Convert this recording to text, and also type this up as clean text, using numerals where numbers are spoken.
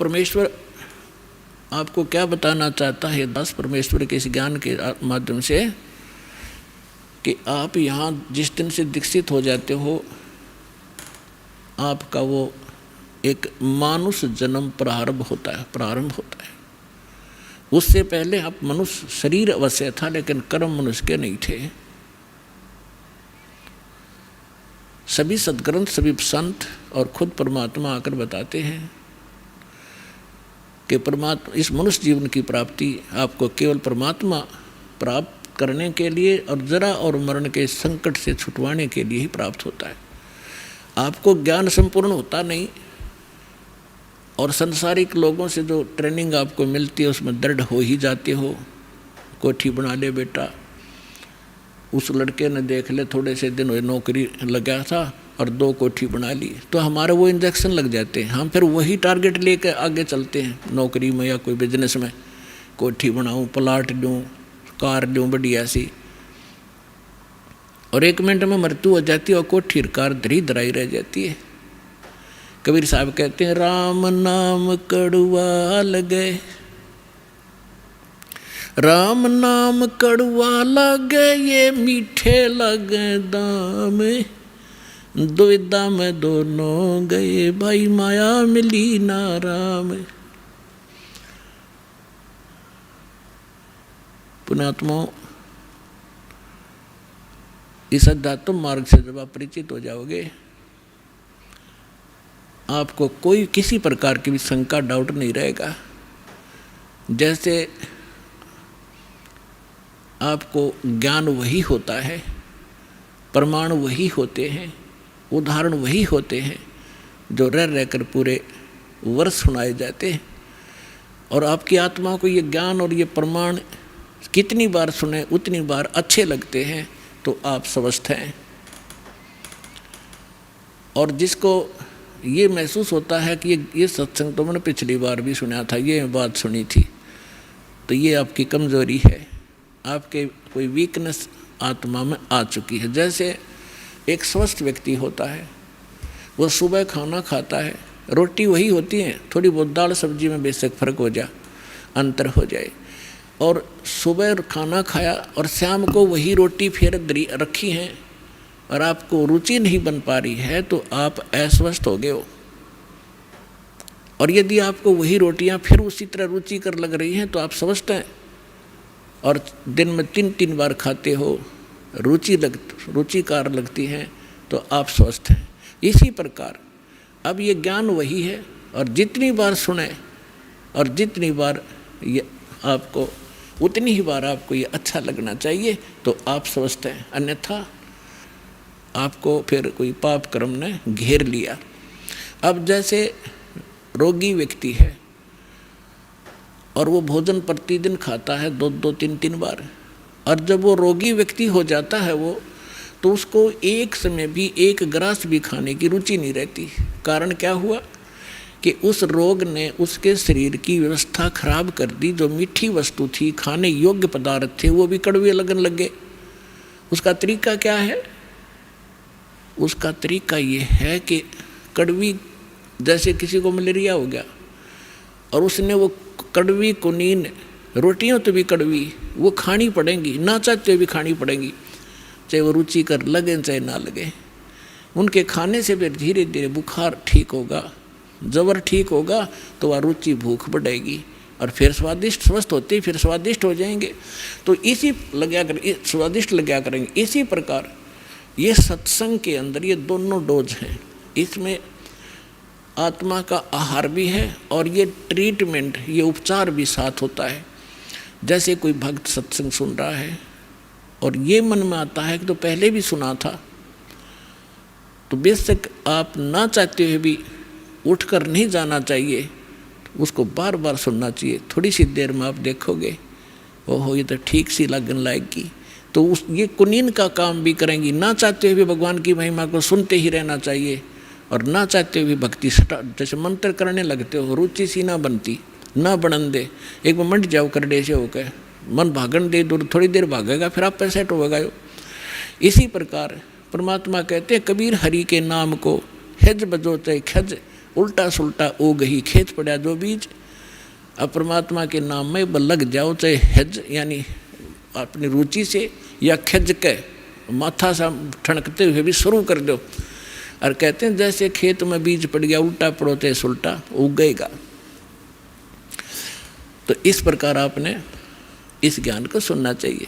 परमेश्वर आपको क्या बताना चाहता है दास परमेश्वर के इस ज्ञान के माध्यम से कि आप यहाँ जिस दिन से दीक्षित हो जाते हो, आपका वो एक मानुष जन्म प्रारंभ होता है। उससे पहले आप मनुष्य शरीर अवश्य था, लेकिन कर्म मनुष्य के नहीं थे। सभी सद्ग्रंथ, सभी संत और खुद परमात्मा आकर बताते हैं कि परमात्मा इस मनुष्य जीवन की प्राप्ति आपको केवल परमात्मा प्राप्त करने के लिए और जरा और मरण के संकट से छुटवाने के लिए ही प्राप्त होता है। आपको ज्ञान संपूर्ण होता नहीं, और संसारिक लोगों से जो ट्रेनिंग आपको मिलती है उसमें दृढ़ हो ही जाते हो। कोठी बना ले बेटा, उस लड़के ने देख ले थोड़े से दिन हुए नौकरी लगा था और 2 कोठी बना ली, तो हमारे वो इंजेक्शन लग जाते हैं। हम फिर वही टारगेट लेकर आगे चलते हैं नौकरी में या कोई बिजनेस में। कोठी बनाऊं, प्लाट लूँ, कार लूँ बढ़िया सी, और 1 मिनट में मृत्यु हो जाती है और कोठी कार धरी धराई रह जाती है। कबीर साहब कहते हैं राम नाम कड़वा लगे, राम नाम कड़वा लगे, ये मीठे लगे दाम, दुविधा में दोनों गए, भाई माया मिली ना राम। पुण्यात्मा, इस अध्यात्म मार्ग से जब आप परिचित हो जाओगे, आपको कोई किसी प्रकार की भी शंका डाउट नहीं रहेगा। जैसे आपको ज्ञान वही होता है, प्रमाण वही होते हैं, उदाहरण वही होते हैं जो रह रहकर पूरे वर्ष सुनाए जाते हैं। और आपकी आत्मा को ये ज्ञान और ये प्रमाण कितनी बार सुने उतनी बार अच्छे लगते हैं, तो आप स्वस्थ हैं। और जिसको ये महसूस होता है कि ये सत्संग तो मैंने पिछली बार भी सुना था, ये बात सुनी थी, तो ये आपकी कमज़ोरी है, आपके कोई वीकनेस आत्मा में आ चुकी है। जैसे एक स्वस्थ व्यक्ति होता है, वो सुबह खाना खाता है, रोटी वही होती है, थोड़ी बहुत दाल सब्जी में बेशक फर्क हो जाए, अंतर हो जाए, और सुबह खाना खाया और शाम को वही रोटी फिर रखी है और आपको रुचि नहीं बन पा रही है, तो आप अस्वस्थ हो गए हो। और यदि आपको वही रोटियां फिर उसी तरह रुचिकर लग रही हैं, तो आप स्वस्थ हैं। और दिन में 3-3 बार खाते हो, रुचिकार लगती हैं, तो आप स्वस्थ हैं। इसी प्रकार अब ये ज्ञान वही है, और जितनी बार सुने और जितनी बार ये आपको उतनी ही बार आपको ये अच्छा लगना चाहिए, तो आप स्वस्थ हैं। अन्यथा आपको फिर कोई पाप कर्म ने घेर लिया। अब जैसे रोगी व्यक्ति है और वो भोजन प्रतिदिन खाता है 2-2, 3-3 बार, और जब वो रोगी व्यक्ति हो जाता है वो, तो उसको एक समय भी एक ग्रास भी खाने की रुचि नहीं रहती। कारण क्या हुआ कि उस रोग ने उसके शरीर की व्यवस्था खराब कर दी। जो मीठी वस्तु थी, खाने योग्य पदार्थ थे, वो भी कड़वे लगने लगे। उसका तरीका क्या है? उसका तरीका ये है कि कड़वी, जैसे किसी को मलेरिया हो गया और उसने वो कड़वी कुनीन रोटियां तो भी कड़वी वो खानी पड़ेंगी, ना चाहते हुए भी खानी पड़ेंगी, चाहे वो रुचि कर लगे चाहे ना लगे। उनके खाने से फिर धीरे धीरे बुखार ठीक होगा, जबर ठीक होगा, तो वह रुचि भूख बढ़ेगी और फिर स्वादिष्ट स्वस्थ होते फिर स्वादिष्ट हो जाएंगे। तो इसी स्वादिष्ट लगा करेंगे। इसी प्रकार ये सत्संग के अंदर ये दोनों डोज हैं। इसमें आत्मा का आहार भी है और ये ट्रीटमेंट, ये उपचार भी साथ होता है। जैसे कोई भक्त सत्संग सुन रहा है और ये मन में आता है कि तो पहले भी सुना था, तो बेशक आप ना चाहते हुए भी उठकर नहीं जाना चाहिए, उसको बार बार सुनना चाहिए। थोड़ी सी देर में आप देखोगे ओहो ये तो ठीक सी लगन लाएगी, तो उस ये कुनीन का काम भी करेंगी। ना चाहते हुए भगवान की महिमा को सुनते ही रहना चाहिए और ना चाहते हुए भक्ति जैसे मंत्र करने लगते हो, रुचि सी ना बनती, ना बनन दे। एक बार मंड जाओ करडे से होकर मन भागन दे, दूर थोड़ी देर भागेगा फिर आप पे सेट होगा। इसी प्रकार परमात्मा कहते हैं कबीर हरि के नाम को हिज बजो चाहे खज, उल्टा सुल्टा उग ही खेत पड़ा जो बीज। अब परमात्मा के नाम में लग जाओ, चाहे हज यानी अपनी रुचि से या खज के माथा सा ठनकते हुए भी शुरू कर दो। और कहते हैं जैसे खेत में बीज पड़ गया उल्टा पड़ो चाहे सुल्टा उगेगा। तो इस प्रकार आपने इस ज्ञान को सुनना चाहिए।